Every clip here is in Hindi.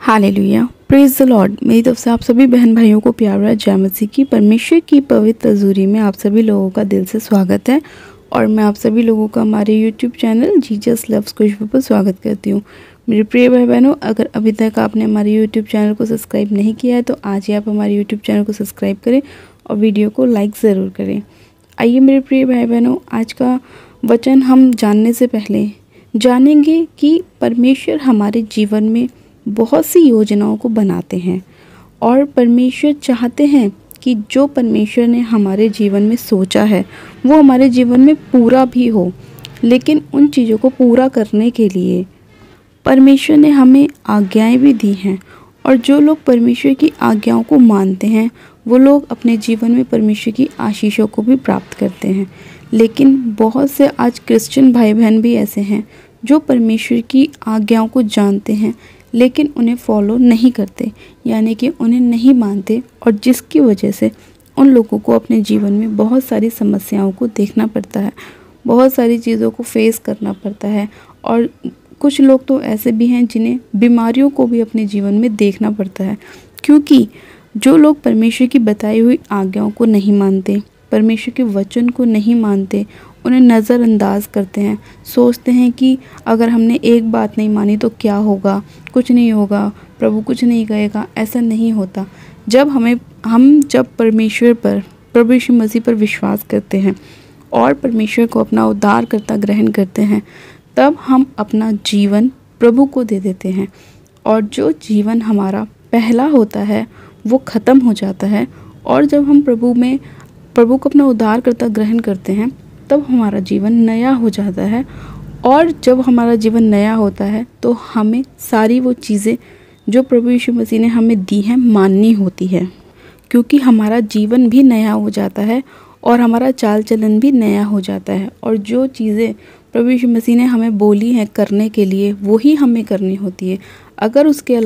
Hallelujah, praise the Lord. मेरी तरफ से आप सभी बहन भाइयों को प्यार भरा जय मसीह की। परमेश्वर की पवित्र हजूरी में आप सभी लोगों का दिल से स्वागत है और मैं आप सभी लोगों का हमारे यूट्यूब चैनल जीसस लव्स खुशबू पर स्वागत करती हूँ। मेरे प्रिय भाई बहनों, अगर अभी तक आपने हमारे यूट्यूब चैनल को सब्सक्राइब नहीं किया है तो आज ही आप हमारे यूट्यूब चैनल को सब्सक्राइब करें और वीडियो को लाइक ज़रूर करें। आइए मेरे प्रिय भाई बहनों, आज का वचन हम जानने से पहले जानेंगे कि परमेश्वर हमारे जीवन में बहुत सी योजनाओं को बनाते हैं और परमेश्वर चाहते हैं कि जो परमेश्वर ने हमारे जीवन में सोचा है वो हमारे जीवन में पूरा भी हो। लेकिन उन चीज़ों को पूरा करने के लिए परमेश्वर ने हमें आज्ञाएं भी दी हैं और जो लोग परमेश्वर की आज्ञाओं को मानते हैं वो लोग अपने जीवन में परमेश्वर की आशीषों को भी प्राप्त करते हैं। लेकिन बहुत से आज क्रिश्चियन भाई बहन भी ऐसे हैं जो परमेश्वर की आज्ञाओं को जानते हैं लेकिन उन्हें फॉलो नहीं करते, यानी कि उन्हें नहीं मानते, और जिसकी वजह से उन लोगों को अपने जीवन में बहुत सारी समस्याओं को देखना पड़ता है, बहुत सारी चीज़ों को फेस करना पड़ता है। और कुछ लोग तो ऐसे भी हैं जिन्हें बीमारियों को भी अपने जीवन में देखना पड़ता है, क्योंकि जो लोग परमेश्वर की बताई हुई आज्ञाओं को नहीं मानते, परमेश्वर के वचन को नहीं मानते, उन्हें नज़रअंदाज करते हैं, सोचते हैं कि अगर हमने एक बात नहीं मानी तो क्या होगा, कुछ नहीं होगा, प्रभु कुछ नहीं कहेगा। ऐसा नहीं होता। जब जब परमेश्वर पर, प्रभु यीशु मसीह पर विश्वास करते हैं और परमेश्वर को अपना उद्धारकर्ता ग्रहण करते हैं, तब हम अपना जीवन प्रभु को दे देते हैं और जो जीवन हमारा पहला होता है वो ख़त्म हो जाता है। और जब हम प्रभु को अपना उद्धारकर्ता ग्रहण करते हैं तब हमारा जीवन नया हो जाता है। और जब हमारा जीवन नया होता है तो हमें सारी वो चीज़ें जो प्रभु यीशु मसीह ने हमें दी हैं माननी होती है, क्योंकि हमारा जीवन भी नया हो जाता है और हमारा चाल चलन भी नया हो जाता है। और जो चीज़ें प्रभु यीशु मसीह ने हमें बोली हैं करने के लिए वही हमें करनी होती है। अगर उसके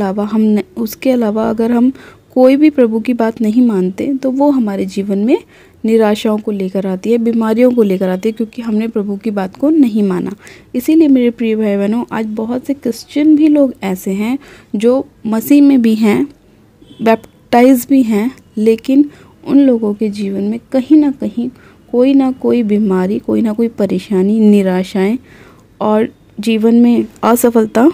अलावा अगर हम कोई भी प्रभु की बात नहीं मानते तो वो हमारे जीवन में निराशाओं को लेकर आती है, बीमारियों को लेकर आती है, क्योंकि हमने प्रभु की बात को नहीं माना। इसीलिए मेरे प्रिय भाई बहनों, आज बहुत से क्रिश्चियन भी लोग ऐसे हैं जो मसीह में भी हैं, बैप्टाइज भी हैं, लेकिन उन लोगों के जीवन में कहीं ना कहीं कोई ना कोई बीमारी, कोई ना कोई परेशानी, निराशाएं और जीवन में असफलता,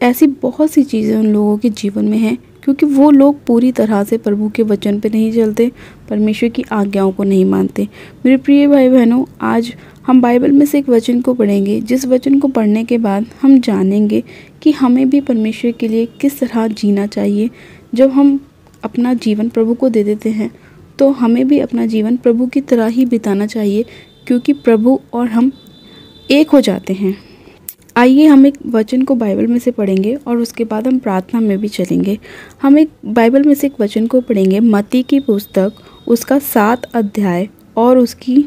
ऐसी बहुत सी चीज़ें उन लोगों के जीवन में हैं, क्योंकि वो लोग पूरी तरह से प्रभु के वचन पे नहीं चलते, परमेश्वर की आज्ञाओं को नहीं मानते। मेरे प्रिय भाई बहनों, आज हम बाइबल में से एक वचन को पढ़ेंगे, जिस वचन को पढ़ने के बाद हम जानेंगे कि हमें भी परमेश्वर के लिए किस तरह जीना चाहिए। जब हम अपना जीवन प्रभु को दे देते हैं तो हमें भी अपना जीवन प्रभु की तरह ही बिताना चाहिए, क्योंकि प्रभु और हम एक हो जाते हैं। आइए हम एक वचन को बाइबल में से पढ़ेंगे और उसके बाद हम प्रार्थना में भी चलेंगे। हम एक बाइबल में से एक वचन को पढ़ेंगे, मत्ती की पुस्तक, उसका 7 अध्याय और उसकी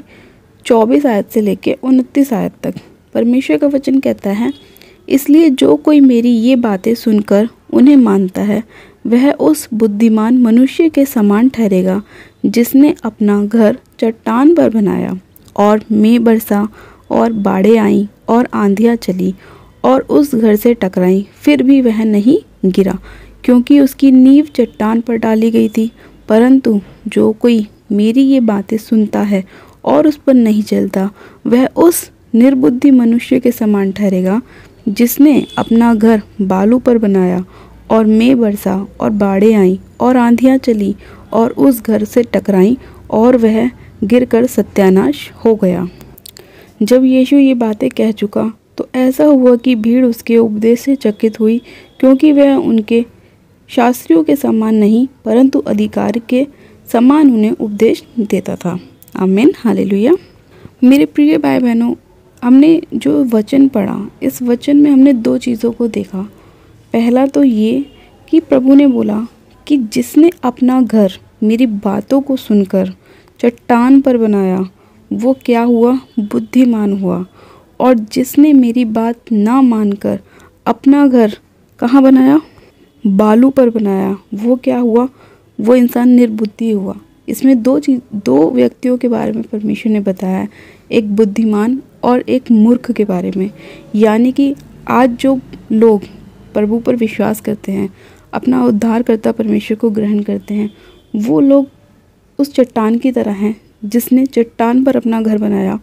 24 आयत से लेकर 29 आयत तक। परमेश्वर का वचन कहता है, इसलिए जो कोई मेरी ये बातें सुनकर उन्हें मानता है वह उस बुद्धिमान मनुष्य के समान ठहरेगा जिसने अपना घर चट्टान पर बनाया और मेघ बरसा और बाढ़ें आईं और आंधियाँ चली और उस घर से टकराई, फिर भी वह नहीं गिरा, क्योंकि उसकी नींव चट्टान पर डाली गई थी। परंतु जो कोई मेरी ये बातें सुनता है और उस पर नहीं चलता वह उस निर्बुद्धि मनुष्य के समान ठहरेगा जिसने अपना घर बालू पर बनाया और मेघ बरसा और बाढ़ें आईं और आंधियाँ चली और उस घर से टकराई और वह गिरकर सत्यानाश हो गया। जब यीशु ये बातें कह चुका तो ऐसा हुआ कि भीड़ उसके उपदेश से चकित हुई, क्योंकि वह उनके शास्त्रियों के समान नहीं परंतु अधिकार के समान उन्हें उपदेश देता था। आमीन, हालेलुया। मेरे प्रिय भाई बहनों, हमने जो वचन पढ़ा, इस वचन में हमने 2 चीज़ों को देखा। पहला तो ये कि प्रभु ने बोला कि जिसने अपना घर मेरी बातों को सुनकर चट्टान पर बनाया वो क्या हुआ, बुद्धिमान हुआ। और जिसने मेरी बात ना मानकर अपना घर कहाँ बनाया, बालू पर बनाया, वो क्या हुआ, वो इंसान निर्बुद्धि हुआ। इसमें 2 व्यक्तियों के बारे में परमेश्वर ने बताया, एक बुद्धिमान और एक मूर्ख के बारे में। यानी कि आज जो लोग प्रभु पर विश्वास करते हैं, अपना उद्धारकर्ता परमेश्वर को ग्रहण करते हैं, वो लोग उस चट्टान की तरह हैं जिसने चट्टान पर अपना घर बनाया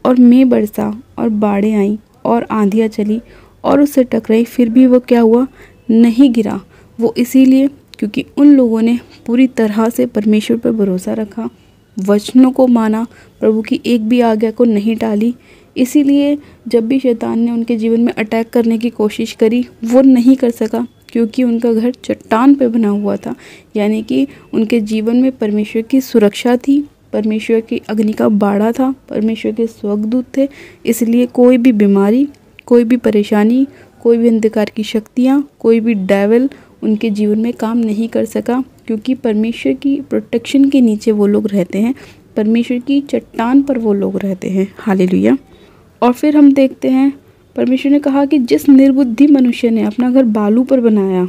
और मेंह बरसा और बाढ़ें आईं और आंधियाँ चली और उससे टकराई, फिर भी वो क्या हुआ, नहीं गिरा। वो इसीलिए क्योंकि उन लोगों ने पूरी तरह से परमेश्वर पर भरोसा रखा, वचनों को माना, प्रभु की एक भी आज्ञा को नहीं टाली। इसीलिए जब भी शैतान ने उनके जीवन में अटैक करने की कोशिश करी, वो नहीं कर सका, क्योंकि उनका घर चट्टान पर बना हुआ था। यानी कि उनके जीवन में परमेश्वर की सुरक्षा थी, परमेश्वर की अग्नि का बाड़ा था, परमेश्वर के स्वर्गदूत थे। इसलिए कोई भी बीमारी, कोई भी परेशानी, कोई भी अंधकार की शक्तियाँ, कोई भी डेविल उनके जीवन में काम नहीं कर सका, क्योंकि परमेश्वर की प्रोटेक्शन के नीचे वो लोग रहते हैं, परमेश्वर की चट्टान पर वो लोग रहते हैं। हालेलुया। और फिर हम देखते हैं परमेश्वर ने कहा कि जिस निर्बुद्धि मनुष्य ने अपना घर बालू पर बनाया,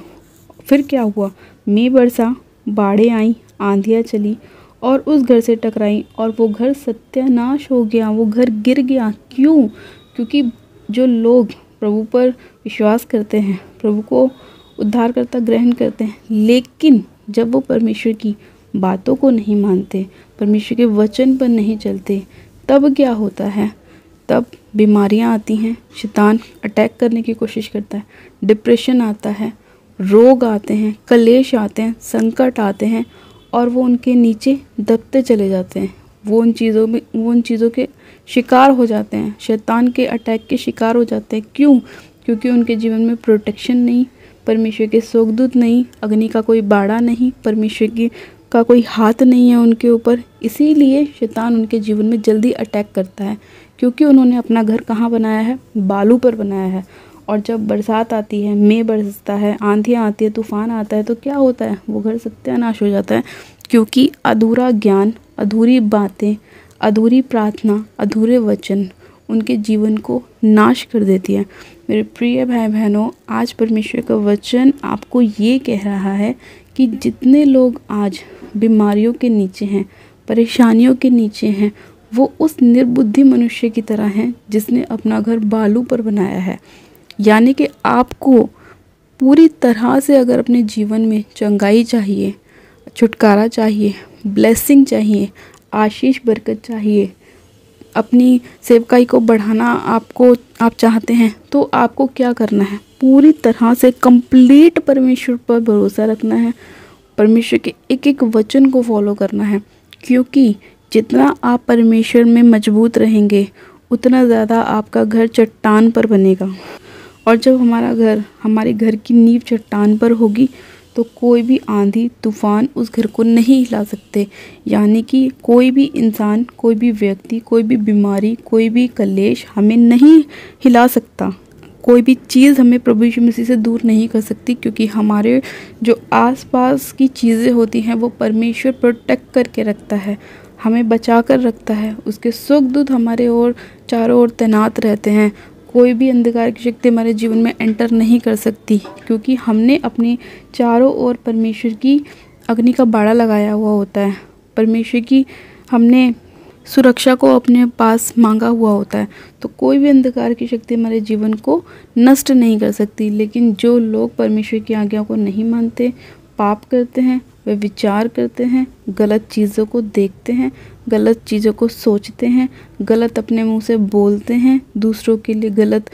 फिर क्या हुआ, मेंह बरसा, बाढ़ें आईं, आंधियाँ चली और उस घर से टकराई और वो घर सत्यानाश हो गया, वो घर गिर गया। क्यों? क्योंकि जो लोग प्रभु पर विश्वास करते हैं, प्रभु को उद्धारकर्ता ग्रहण करते हैं, लेकिन जब वो परमेश्वर की बातों को नहीं मानते, परमेश्वर के वचन पर नहीं चलते, तब क्या होता है, तब बीमारियां आती हैं, शैतान अटैक करने की कोशिश करता है, डिप्रेशन आता है, रोग आते हैं, कलेश आते हैं, संकट आते हैं और वो उनके नीचे दबते चले जाते हैं। वो उन चीज़ों के शिकार हो जाते हैं, शैतान के अटैक के शिकार हो जाते हैं। क्यों? क्योंकि उनके जीवन में प्रोटेक्शन नहीं, परमेश्वर के स्वर्गदूत नहीं, अग्नि का कोई बाड़ा नहीं, परमेश्वर का कोई हाथ नहीं है उनके ऊपर। इसीलिए शैतान उनके जीवन में जल्दी अटैक करता है, क्योंकि उन्होंने अपना घर कहाँ बनाया है, बालू पर बनाया है। और जब बरसात आती है, मेंह बरसता है, आंधियाँ आती है, तूफान आता है, तो क्या होता है, वो घर सत्यानाश हो जाता है, क्योंकि अधूरा ज्ञान, अधूरी बातें, अधूरी प्रार्थना, अधूरे वचन उनके जीवन को नाश कर देती है। मेरे प्रिय भाई बहनों, आज परमेश्वर का वचन आपको ये कह रहा है कि जितने लोग आज बीमारियों के नीचे हैं, परेशानियों के नीचे हैं, वो उस निर्बुद्धि मनुष्य की तरह हैं जिसने अपना घर बालू पर बनाया है। यानी कि आपको पूरी तरह से अगर अपने जीवन में चंगाई चाहिए, छुटकारा चाहिए, ब्लेसिंग चाहिए, आशीष बरकत चाहिए, अपनी सेवकाई को बढ़ाना आप चाहते हैं, तो आपको क्या करना है, पूरी तरह से कंप्लीट परमेश्वर पर भरोसा रखना है, परमेश्वर के एक एक वचन को फॉलो करना है। क्योंकि जितना आप परमेश्वर में मजबूत रहेंगे, उतना ज़्यादा आपका घर चट्टान पर बनेगा। और जब हमारे घर की नींव चट्टान पर होगी, तो कोई भी आंधी तूफान उस घर को नहीं हिला सकते। यानी कि कोई भी इंसान, कोई भी व्यक्ति, कोई भी बीमारी, कोई भी कलेश हमें नहीं हिला सकता, कोई भी चीज़ हमें प्रभु यीशु मसीह से दूर नहीं कर सकती, क्योंकि हमारे जो आसपास की चीज़ें होती हैं वो परमेश्वर प्रोटेक्ट करके रखता है, हमें बचा कर रखता है। उसके स्वर्गदूत हमारे ओर चारों ओर तैनात रहते हैं। कोई भी अंधकार की शक्ति हमारे जीवन में एंटर नहीं कर सकती, क्योंकि हमने अपने चारों ओर परमेश्वर की अग्नि का बाड़ा लगाया हुआ होता है, परमेश्वर की हमने सुरक्षा को अपने पास मांगा हुआ होता है। तो कोई भी अंधकार की शक्ति हमारे जीवन को नष्ट नहीं कर सकती। लेकिन जो लोग परमेश्वर की आज्ञा को नहीं मानते, पाप करते हैं, वे विचार करते हैं, गलत चीज़ों को देखते हैं, गलत चीज़ों को सोचते हैं, गलत अपने मुंह से बोलते हैं, दूसरों के लिए गलत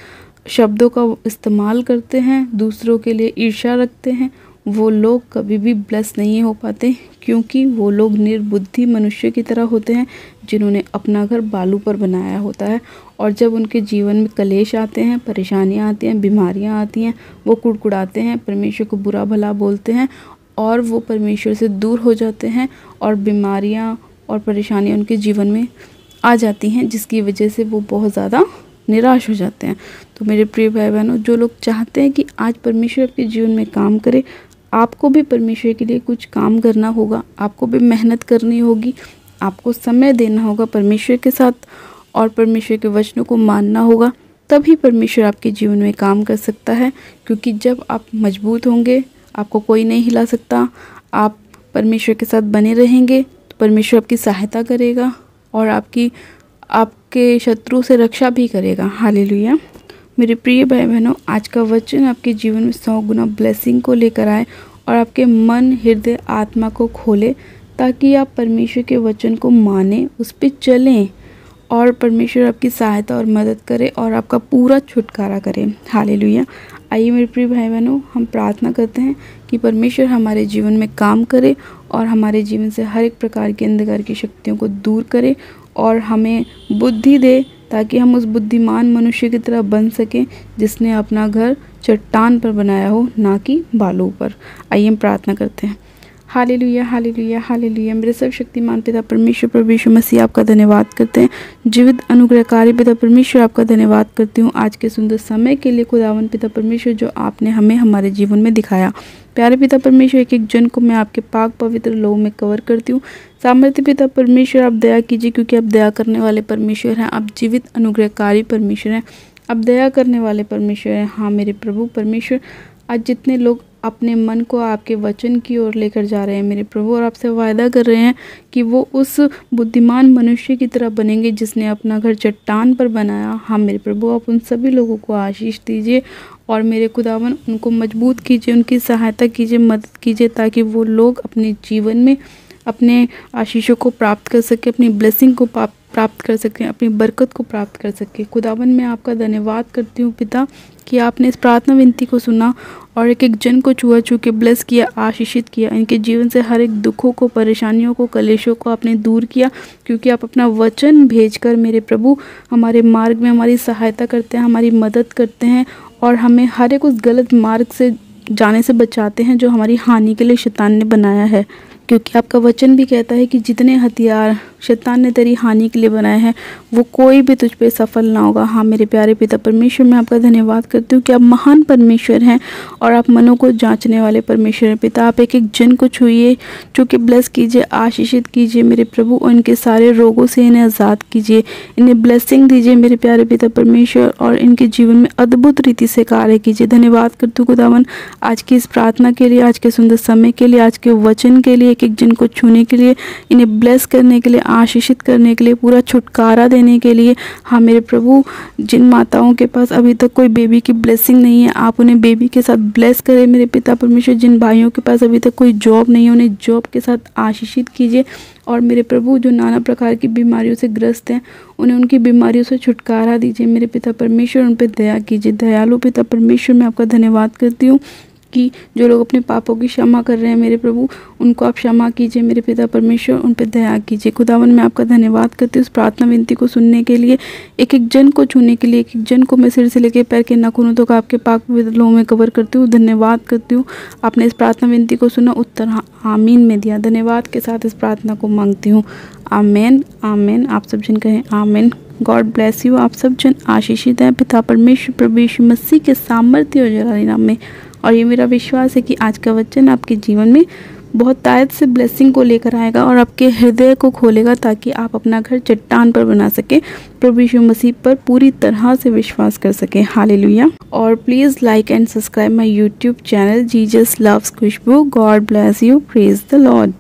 शब्दों का इस्तेमाल करते हैं, दूसरों के लिए ईर्ष्या रखते हैं, वो लोग कभी भी ब्लेस नहीं हो पाते, क्योंकि वो लोग निर्बुद्धि मनुष्य की तरह होते हैं जिन्होंने अपना घर बालू पर बनाया होता है। और जब उनके जीवन में कलेश आते हैं, परेशानियां आती हैं, बीमारियां आती हैं, वो कुड़कुड़ाते हैं, परमेश्वर को बुरा भला बोलते हैं और वो परमेश्वर से दूर हो जाते हैं और बीमारियां और परेशानियां उनके जीवन में आ जाती हैं, जिसकी वजह से वो बहुत ज़्यादा निराश हो जाते हैं। तो मेरे प्रिय भाई बहनों, जो लोग चाहते हैं कि आज परमेश्वर आपके जीवन में काम करे, आपको भी परमेश्वर के लिए कुछ काम करना होगा, आपको भी मेहनत करनी होगी, आपको समय देना होगा परमेश्वर के साथ और परमेश्वर के वचनों को मानना होगा, तभी परमेश्वर आपके जीवन में काम कर सकता है। क्योंकि जब आप मजबूत होंगे, आपको कोई नहीं हिला सकता, आप परमेश्वर के साथ बने रहेंगे, तो परमेश्वर आपकी सहायता करेगा और आपके शत्रु से रक्षा भी करेगा। हालेलुया। मेरे प्रिय भाई बहनों, आज का वचन आपके जीवन में 100 गुना ब्लेसिंग को लेकर आए और आपके मन, हृदय, आत्मा को खोले, ताकि आप परमेश्वर के वचन को माने, उस पर चलें और परमेश्वर आपकी सहायता और मदद करे और आपका पूरा छुटकारा करे। हालेलुया। आइए मेरे प्रिय भाई बहनों, हम प्रार्थना करते हैं कि परमेश्वर हमारे जीवन में काम करे और हमारे जीवन से हर एक प्रकार की अंधकार की शक्तियों को दूर करे और हमें बुद्धि दे, ताकि हम उस बुद्धिमान मनुष्य की तरह बन सकें जिसने अपना घर चट्टान पर बनाया हो, ना कि बालू पर। आइए हम प्रार्थना करते हैं। Hallelujah, hallelujah, hallelujah. मेरे सर्वशक्तिमान पिता परमेश्वर प्रभु यीशु मसीह, आपका धन्यवाद करते हैं। जीवित अनुग्रहकारी पिता परमेश्वर, आपका धन्यवाद करती हूँ आज के सुंदर समय के लिए खुदावन पिता परमेश्वर, जो आपने हमें हमारे जीवन में दिखाया। प्यारे पिता परमेश्वर, एक एक जन को मैं आपके पाक पवित्र लोह में कवर करती हूँ। सामर्थ्य पिता परमेश्वर, आप दया कीजिए, क्योंकि आप दया करने वाले परमेश्वर हैं। आप जीवित अनुग्रहकारी परमेश्वर हैं, आप दया करने वाले परमेश्वर हैं। हाँ मेरे प्रभु परमेश्वर, आज जितने लोग अपने मन को आपके वचन की ओर लेकर जा रहे हैं मेरे प्रभु, और आपसे वायदा कर रहे हैं कि वो उस बुद्धिमान मनुष्य की तरह बनेंगे जिसने अपना घर चट्टान पर बनाया। हाँ मेरे प्रभु, आप उन सभी लोगों को आशीष दीजिए और मेरे खुदावन उनको मजबूत कीजिए, उनकी सहायता कीजिए, मदद कीजिए, ताकि वो लोग अपने जीवन में अपने आशीषों को प्राप्त कर सके, अपनी ब्लेसिंग को प्राप्त कर सकें, अपनी बरकत को प्राप्त कर सके। खुदावन मैं आपका धन्यवाद करती हूँ पिता कि आपने इस प्रार्थना विनती को सुना और एक एक जन को छुआ छू के ब्लेस किया, आशीषित किया। इनके जीवन से हर एक दुखों को, परेशानियों को, कलेशों को आपने दूर किया, क्योंकि आप अपना वचन भेजकर मेरे प्रभु हमारे मार्ग में हमारी सहायता करते हैं, हमारी मदद करते हैं और हमें हर एक उस गलत मार्ग से जाने से बचाते हैं जो हमारी हानि के लिए शैतान ने बनाया है। क्योंकि आपका वचन भी कहता है कि जितने हथियार शैतान ने तेरी हानि के लिए बनाए हैं, वो कोई भी तुझ पे सफल ना होगा। हाँ मेरे प्यारे पिता परमेश्वर, मैं आपका धन्यवाद करती हूँ कि आप महान परमेश्वर हैं और आप मनों को जांचने वाले परमेश्वर हैं। पिता आप एक एक जन को छूइए, जो कि ब्लेस कीजिए, आशीषित कीजिए मेरे प्रभु, और इनके सारे रोगों से इन्हें आज़ाद कीजिए, इन्हें ब्लेसिंग दीजिए मेरे प्यारे पिता परमेश्वर, और इनके जीवन में अद्भुत रीति से कार्य कीजिए। धन्यवाद करती हूँ खुदावन आज की इस प्रार्थना के लिए, आज के सुंदर समय के लिए, आज के वचन के लिए, एक एक जन को छूने के लिए, इन्हें ब्लेस करने के लिए, आशीषित करने के लिए, पूरा छुटकारा देने के लिए। हाँ मेरे प्रभु, जिन माताओं के पास अभी तक कोई बेबी की ब्लेसिंग नहीं है, आप उन्हें बेबी के साथ ब्लेस करें मेरे पिता परमेश्वर। जिन भाइयों के पास अभी तक कोई जॉब नहीं है, उन्हें जॉब के साथ आशीषित कीजिए। और मेरे प्रभु, जो नाना प्रकार की बीमारियों से ग्रस्त हैं, उन्हें उनकी बीमारियों से छुटकारा दीजिए मेरे पिता परमेश्वर। उन पर दया कीजिए। दयालु पिता परमेश्वर, मैं आपका धन्यवाद करती हूँ कि जो लोग अपने पापों की क्षमा कर रहे हैं मेरे प्रभु, उनको आप क्षमा कीजिए मेरे पिता परमेश्वर, उन पर दया कीजिए। खुदावन मैं आपका धन्यवाद करती हूँ उस प्रार्थना विनती को सुनने के लिए, एक एक जन को छूने के लिए, एक एक जन को मैं सिर से लेकर पैर के नाखूनों तक आपके पाक पवित्र लोह में कवर करती हूँ। धन्यवाद करती हूँ, आपने इस प्रार्थना विनती को सुना, उत्तर आमीन में दिया। धन्यवाद के साथ इस प्रार्थना को मांगती हूँ। आमेन, आमेन। आप सब जन कहें आमेन। God bless you. आप सब जन आशीषित हैं पिता परमेश्वर प्रभु यीशु मसीह के सामर्थ्य और जलाली नाम में। और ये मेरा विश्वास है कि आज का वचन आपके जीवन में बहुत तायत से ब्लेसिंग को लेकर आएगा और आपके हृदय को खोलेगा, ताकि आप अपना घर चट्टान पर बना सके, प्रभु यीशु मसीह पर पूरी तरह से विश्वास कर सके। हालेलुया। और please like and subscribe my YouTube channel Jesus loves Khushboo. God bless you. Praise the Lord.